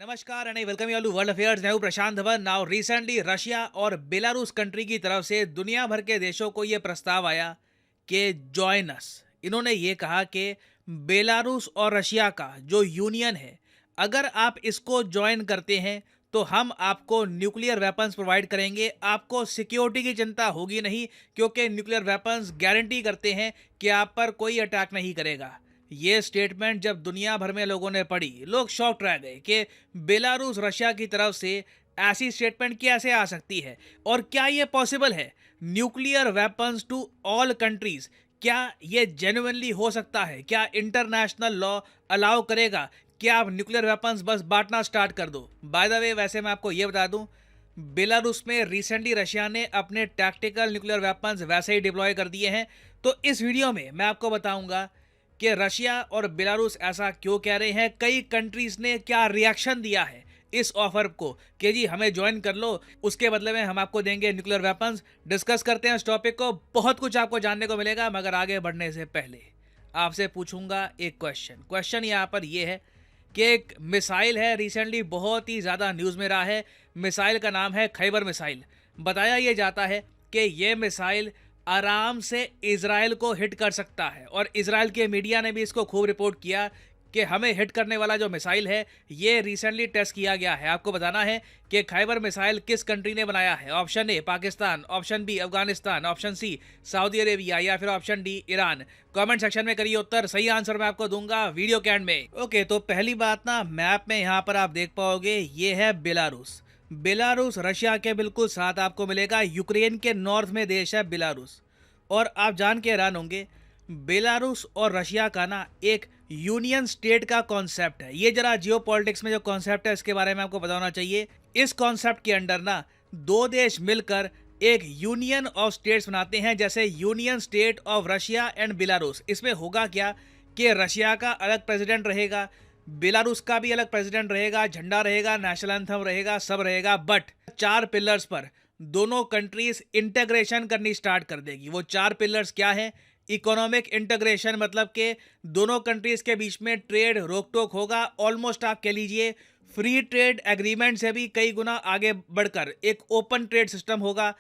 नमस्कार and welcome you all to world affairs. मैं हूं Prashant Dhawan. Now recently Russia और बेलारूस कंट्री की तरफ से दुनिया भर के देशों को यह प्रस्ताव आया कि जॉइन अस। इन्होंने ये कहा कि बेलारूस और रशिया का जो यूनियन है, अगर आप इसको ज्वाइन करते हैं तो हम आपको न्यूक्लियर वेपन्स प्रोवाइड करेंगे, आपको सिक्योरिटी की चिंता होगी नहीं, क्योंकि न्यूक्लियर वेपन्स गारंटी करते हैं कि आप पर कोई अटैक नहीं करेगा। ये स्टेटमेंट जब दुनिया भर में लोगों ने पढ़ी, लोग शॉक्ड रह गए कि बेलारूस रशिया की तरफ से ऐसी स्टेटमेंट कैसे आ सकती है और क्या ये पॉसिबल है। Nuclear weapons to all countries, क्या ये जेन्युइनली हो सकता है? क्या इंटरनेशनल लॉ अलाउ करेगा कि आप न्यूक्लियर वेपन्स बस बांटना स्टार्ट कर दो? बाय द वे, वैसे मैं आपको ये बता दूं, बेलारूस में रिसेंटली रशिया ने अपने टैक्टिकल न्यूक्लियर वेपन्स वैसे ही डिप्लॉय कर दिए हैं। तो इस वीडियो में मैं आपको बताऊंगा कि रशिया और बेलारूस ऐसा क्यों कह रहे हैं, कई कंट्रीज ने क्या रिएक्शन दिया है इस ऑफर को कि जी हमें ज्वाइन कर लो, उसके बदले में हम आपको देंगे न्यूक्लियर वेपन्स। डिस्कस करते हैं इस टॉपिक को, बहुत कुछ आपको जानने को मिलेगा। मगर आगे बढ़ने से पहले आपसे पूछूंगा एक क्वेश्चन यहाँ पर ये है कि एक मिसाइल है, रिसेंटली बहुत ही ज़्यादा न्यूज़ में रहा है। मिसाइल का नाम है खैबर मिसाइल। बताया ये जाता है कि ये मिसाइल आराम से इजराइल को हिट कर सकता है और इजराइल के मीडिया ने भी इसको खूब रिपोर्ट किया कि हमें हिट करने वाला जो मिसाइल है ये रिसेंटली टेस्ट किया गया है। आपको बताना है कि खैबर मिसाइल किस कंट्री ने बनाया है। Option A Pakistan, option B Afghanistan, option C Saudi Arabia या फिर option D Iran. Comment section में करिए उत्तर, सही आंसर मैं आपको दूंगा वीडियो के एंड में। ओके, तो पहली बात ना, मैप में यहाँ पर आप देख पाओगे ये है बेलारूस। बेलारूस रशिया के बिल्कुल साथ आपको मिलेगा, यूक्रेन के नॉर्थ में देश है बेलारूस। और आप जान के हैरान होंगे, बेलारूस और रशिया का ना एक यूनियन स्टेट का कॉन्सेप्ट है। ये जरा जियो पॉलिटिक्स में जो कॉन्सेप्ट है इसके बारे में आपको बताना चाहिए। इस कॉन्सेप्ट के अंडर ना दो देश मिलकर एक यूनियन ऑफ स्टेट्स बनाते हैं, जैसे union state of Russia and Belarus. इसमें होगा क्या कि रशिया का अलग प्रेसिडेंट रहेगा, बेलारूस का भी अलग प्रेसिडेंट रहेगा, झंडा रहेगा, नेशनल एंथम रहेगा, सब रहेगा। बट चार पिलर्स पर दोनों कंट्रीज इंटीग्रेशन करनी स्टार्ट कर देगी। वो चार पिलर्स क्या है? इकोनॉमिक इंटीग्रेशन, मतलब कि दोनों कंट्रीज के बीच में ट्रेड रोक टोक होगा, ऑलमोस्ट आप कह लीजिए फ्री ट्रेड एग्रीमेंट से भी कई गुना आगे बढ़कर एक ओपन ट्रेड सिस्टम होगा।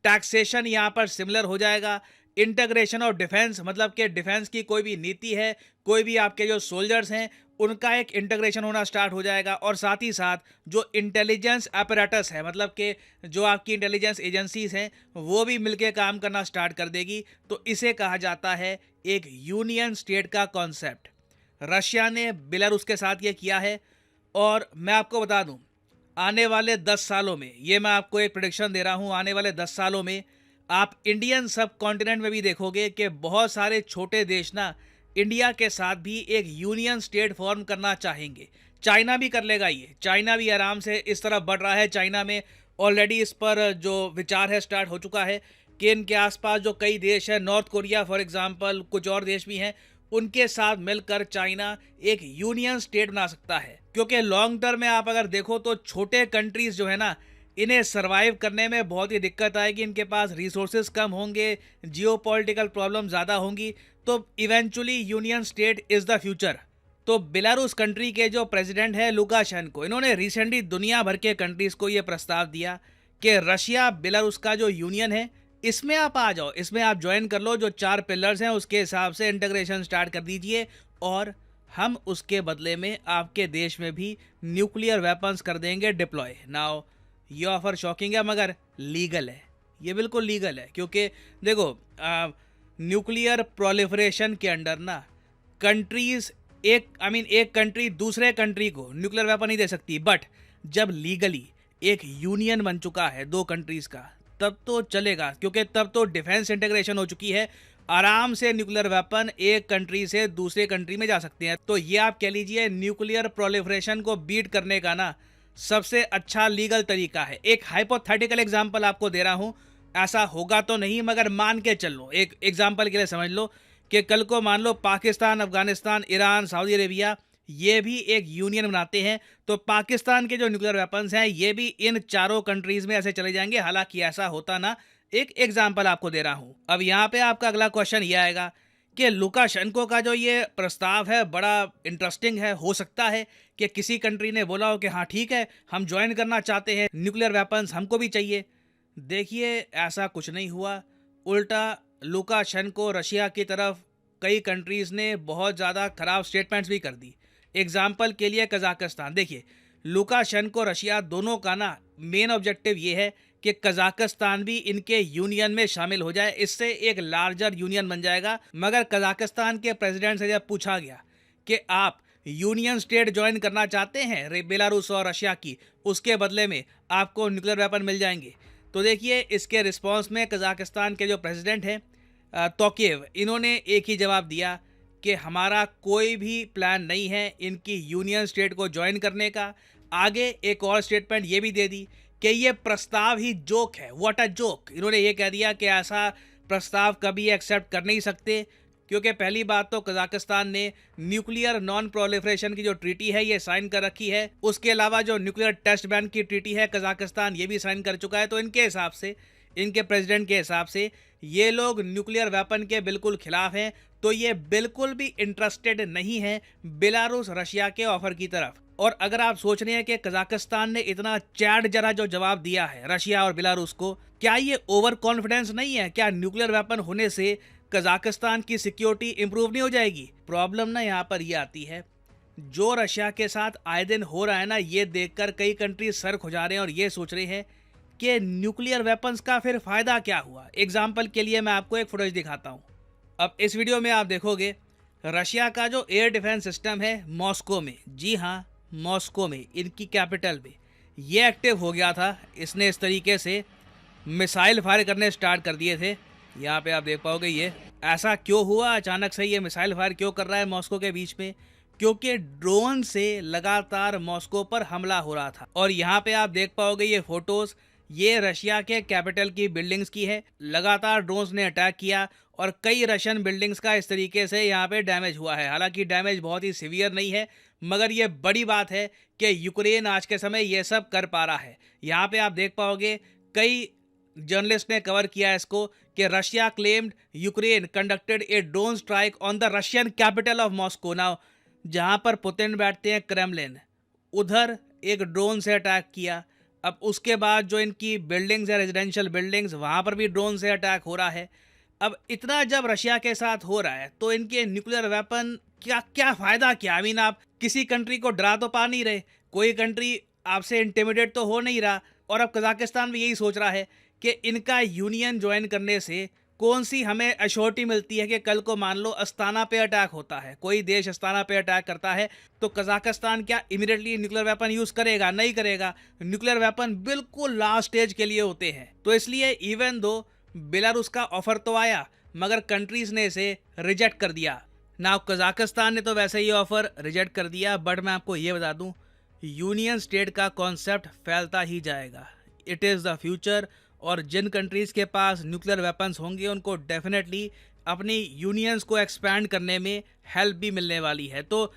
टैक्सेशन यहाँ पर सिमिलर हो जाएगा। इंटीग्रेशन ऑफ डिफेंस, मतलब कि डिफेंस की कोई भी नीति है, कोई भी आपके जो सोल्जर्स हैं उनका एक इंटीग्रेशन होना स्टार्ट हो जाएगा। और साथ ही साथ जो इंटेलिजेंस अपैरेटस है, मतलब कि जो आपकी इंटेलिजेंस एजेंसीज हैं वो भी मिलके काम करना स्टार्ट कर देगी। तो इसे कहा जाता है एक यूनियन स्टेट का कॉन्सेप्ट। रशिया ने बेलारूस के साथ ये किया है और मैं आपको बता दूं, आने वाले 10 सालों में, ये मैं आपको एक प्रेडिक्शन दे रहा हूं, आने वाले 10 सालों में आप इंडियन सब कॉन्टिनेंट में भी देखोगे कि बहुत सारे छोटे देश ना इंडिया के साथ भी एक यूनियन स्टेट फॉर्म करना चाहेंगे। चाइना भी कर लेगा ये, चाइना भी आराम से इस तरफ बढ़ रहा है। चाइना में ऑलरेडी इस पर जो विचार है स्टार्ट हो चुका है कि इनके आसपास जो कई देश है, नॉर्थ कोरिया फॉर एग्जांपल, कुछ और देश भी हैं, उनके साथ मिलकर चाइना एक यूनियन स्टेट बना सकता है। क्योंकि लॉन्ग टर्म में आप अगर देखो तो छोटे कंट्रीज जो है ना, इन्हें सरवाइव करने में बहुत ही दिक्कत आएगी, इनके पास रिसोर्सेज कम होंगे, जियो पॉलिटिकल प्रॉब्लम ज़्यादा होंगी। तो eventually union state is the future. तो बेलारूस कंट्री के जो प्रेसिडेंट है लुकाशेंको, इन्होंने रिसेंटली दुनिया भर के कंट्रीज़ को ये प्रस्ताव दिया कि रशिया बेलारूस का जो यूनियन है इसमें आप आ जाओ, इसमें आप ज्वाइन कर लो, जो चार पिलर्स हैं उसके हिसाब से इंटीग्रेशन स्टार्ट कर दीजिए और हम उसके बदले में आपके देश में भी न्यूक्लियर वेपन्स कर देंगे डिप्लॉय। नाउ ये ऑफर शॉकिंग है मगर लीगल है, ये बिल्कुल लीगल है। क्योंकि देखो, न्यूक्लियर प्रोलिफरेशन के अंडर ना कंट्रीज एक कंट्री दूसरे कंट्री को न्यूक्लियर वेपन नहीं दे सकती। बट जब लीगली एक यूनियन बन चुका है दो कंट्रीज का, तब तो चलेगा, क्योंकि तब तो डिफेंस इंटीग्रेशन हो चुकी है। आराम से न्यूक्लियर वेपन एक कंट्री से दूसरे कंट्री में जा सकते हैं। तो ये आप कह लीजिए न्यूक्लियर प्रोलिफरेशन को बीट करने का ना सबसे अच्छा लीगल तरीका है। एक हाइपोथेटिकल एग्जांपल आपको दे रहा हूं, ऐसा होगा तो नहीं मगर मान के चल लो, एक एग्जांपल के लिए समझ लो कि कल को मान लो Pakistan, Afghanistan, Iran, Saudi Arabia ये भी एक यूनियन बनाते हैं, तो पाकिस्तान के जो न्यूक्लियर वेपन्स हैं ये भी इन चारों कंट्रीज में ऐसे चले जाएंगे। हालांकि ऐसा होता ना, एक एग्जांपल आपको दे रहा हूं। अब यहाँ पे आपका अगला क्वेश्चन ये आएगा कि लुकाशेंको का जो ये प्रस्ताव है बड़ा इंटरेस्टिंग है। हो सकता है कि किसी कंट्री ने बोला हो कि हाँ ठीक है, हम ज्वाइन करना चाहते हैं, न्यूक्लियर वेपन्स हमको भी चाहिए। देखिए, ऐसा कुछ नहीं हुआ। उल्टा लुकाशेंको रशिया की तरफ कई कंट्रीज़ ने बहुत ज़्यादा खराब स्टेटमेंट्स भी कर दी। एग्जाम्पल के लिए कजाकिस्तान देखिए, लुकाशेंको रशिया दोनों का ना मेन ऑब्जेक्टिव ये है कि कजाकिस्तान भी इनके यूनियन में शामिल हो जाए, इससे एक लार्जर यूनियन बन जाएगा। मगर कजाकिस्तान के प्रेसिडेंट से जब पूछा गया कि आप यूनियन स्टेट ज्वाइन करना चाहते हैं बेलारूस और रशिया की, उसके बदले में आपको न्यूक्लियर वेपन मिल जाएंगे, तो देखिए इसके रिस्पांस में कजाकिस्तान के जो प्रेसिडेंट हैं तोकेव, इन्होंने एक ही जवाब दिया कि हमारा कोई भी प्लान नहीं है इनकी यूनियन स्टेट को ज्वाइन करने का। आगे एक और स्टेटमेंट ये भी दे दी कि ये प्रस्ताव ही जोक है, व्हाट अ जोक। इन्होंने ये कह दिया कि ऐसा प्रस्ताव कभी एक्सेप्ट कर नहीं सकते, क्योंकि पहली बात तो कजाकिस्तान ने न्यूक्लियर नॉन प्रोलिफरेशन की जो ट्रीटी है ये साइन कर रखी है। उसके अलावा जो न्यूक्लियर टेस्ट बैन की ट्रीटी है कजाकिस्तान ये भी साइन कर चुका है। तो इनके हिसाब से, इनके प्रेसिडेंट के हिसाब से, ये लोग न्यूक्लियर वेपन के बिल्कुल खिलाफ हैं। तो ये बिल्कुल भी इंटरेस्टेड नहीं है बेलारूस रशिया के ऑफर की तरफ। और अगर आप सोच रहे हैं कि कजाकिस्तान ने इतना चैट जरा जो जवाब दिया है रशिया और बेलारूस को, क्या ये ओवर कॉन्फिडेंस नहीं है? क्या न्यूक्लियर वेपन होने से कजाकिस्तान की सिक्योरिटी इंप्रूव नहीं हो जाएगी? प्रॉब्लम ना यहाँ पर ये आती है, जो रशिया के साथ आए दिन हो रहा है ना, ये देखकर कई कंट्री सर खुजा रहे हैं और ये सोच रहे हैं कि न्यूक्लियर वेपन्स का फिर फायदा क्या हुआ। एग्जाम्पल के लिए मैं आपको एक फुटेज दिखाता हूँ। अब इस वीडियो में आप देखोगे रशिया का जो एयर डिफेंस सिस्टम है मॉस्को में, जी हाँ मॉस्को में, इनकी कैपिटल में, ये एक्टिव हो गया था। इसने इस तरीके से मिसाइल फायर करने स्टार्ट कर दिए थे। यहाँ पे आप देख पाओगे ये ऐसा क्यों हुआ, अचानक से ये मिसाइल फायर क्यों कर रहा है मॉस्को के बीच में? क्योंकि ड्रोन से लगातार मॉस्को पर हमला हो रहा था। और यहाँ पे आप देख पाओगे ये फोटोज, ये रशिया के कैपिटल की बिल्डिंग्स की है। लगातार ड्रोन्स ने अटैक किया और कई रशियन बिल्डिंग्स का इस तरीके से यहाँ पे डैमेज हुआ है। हालांकि डैमेज बहुत ही सीवियर नहीं है, मगर ये बड़ी बात है कि यूक्रेन आज के समय ये सब कर पा रहा है। यहाँ पे आप देख पाओगे कई जर्नलिस्ट ने कवर किया इसको कि Russia claimed Ukraine conducted A drone strike on the Russian capital of Moscow. Now जहां पर पुतिन बैठते हैं क्रेमलिन, उधर एक ड्रोन से अटैक किया। अब उसके बाद जो इनकी बिल्डिंग्स है, रेजिडेंशियल बिल्डिंग्स, वहां पर भी ड्रोन से अटैक हो रहा है। अब इतना जब रशिया के साथ हो रहा है तो इनके न्यूक्लियर वेपन क्या क्या फायदा क्या? आई मीन आप किसी कंट्री को डरा तो पा नहीं रहे, कोई कंट्री आपसे इंटिमिडेट तो हो नहीं रहा। और अब कजाकिस्तान भी यही सोच रहा है कि इनका यूनियन ज्वाइन करने से कौन सी हमें अश्योरिटी मिलती है कि कल को मान लो अस्ताना पे अटैक होता है, कोई देश अस्ताना पे अटैक करता है, तो कजाकिस्तान क्या इमीडिएटली न्यूक्लियर वेपन यूज करेगा? नहीं करेगा। न्यूक्लियर वेपन बिल्कुल लास्ट स्टेज के लिए होते हैं। तो इसलिए इवन दो बेलारूस का ऑफर तो आया, मगर कंट्रीज ने इसे रिजेक्ट कर दिया ना। कजाकिस्तान ने तो वैसे ही ऑफर रिजेक्ट कर दिया, बट मैं आपको ये बता दूं, यूनियन स्टेट का कॉन्सेप्ट फैलता ही जाएगा। It is the future. और जिन कंट्रीज़ के पास न्यूक्लियर वेपन्स होंगे उनको डेफिनेटली अपनी यूनियंस को एक्सपैंड करने में हेल्प भी मिलने वाली है। तो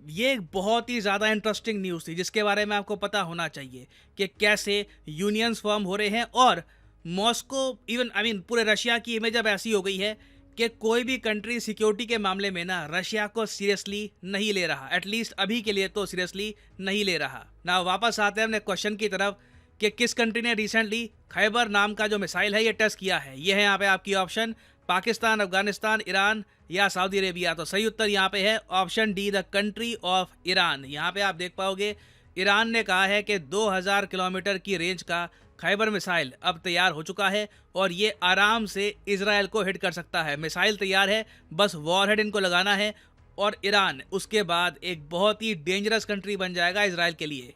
ये एक बहुत ही ज़्यादा इंटरेस्टिंग न्यूज़ थी जिसके बारे में आपको पता होना चाहिए कि कैसे यूनियंस फॉर्म हो रहे हैं। और मॉस्को, इवन आई मीन पूरे रशिया की इमेज अब ऐसी हो गई है कि कोई भी कंट्री सिक्योरिटी के मामले में ना रशिया को सीरियसली नहीं ले रहा, एटलीस्ट अभी के लिए तो सीरियसली नहीं ले रहा ना। वापस आते हैं अपने क्वेश्चन की तरफ कि किस कंट्री ने रिसेंटली खैबर नाम का जो मिसाइल है ये टेस्ट किया है। ये है यहाँ पे आपकी ऑप्शन, पाकिस्तान, अफगानिस्तान, ईरान या सऊदी अरेबिया। तो सही उत्तर यहाँ पे है option D, the country of Iran. यहाँ पे आप देख पाओगे ईरान ने कहा है कि 2000 किलोमीटर की रेंज का खैबर मिसाइल अब तैयार हो चुका है और ये आराम से इजराइल को हिट कर सकता है। मिसाइल तैयार है, बस वॉरहेड इनको लगाना है और ईरान उसके बाद एक बहुत ही डेंजरस कंट्री बन जाएगा इजराइल के लिए।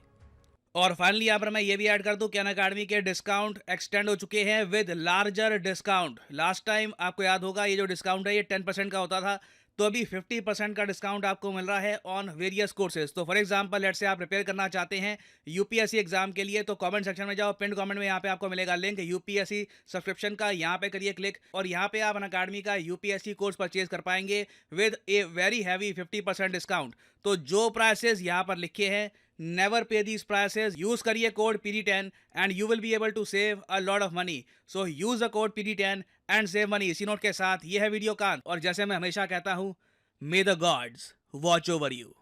और फाइनली यहाँ पर मैं ये भी ऐड कर दूं कि अनअकैडमी के डिस्काउंट एक्सटेंड हो चुके हैं with larger discount. Last time आपको याद होगा ये जो डिस्काउंट है ये 10% का होता था, तो अभी 50% का डिस्काउंट आपको मिल रहा है ऑन वेरियस कोर्सेज। तो फॉर एग्जांपल लेट्स से आप प्रिपेयर करना चाहते हैं यूपीएससी एग्जाम के लिए, तो कमेंट सेक्शन में जाओ, पिन कमेंट में यहाँ पे आपको मिलेगा लिंक यूपीएससी सब्सक्रिप्शन का, यहाँ पे करिए क्लिक और यहाँ पे आप अनअकैडमी का यूपीएससी कोर्स परचेज कर पाएंगे with a very heavy 50% discount. तो जो प्राइसेस यहाँ पर लिखे हैं never pay these prices, use करिए code PD10 and you will be able to save a lot of money. So use the code PD10 and save money. इसी note के साथ ये है वीडियो का, और जैसे मैं हमेशा कहता हूं, मे the gods watch over you.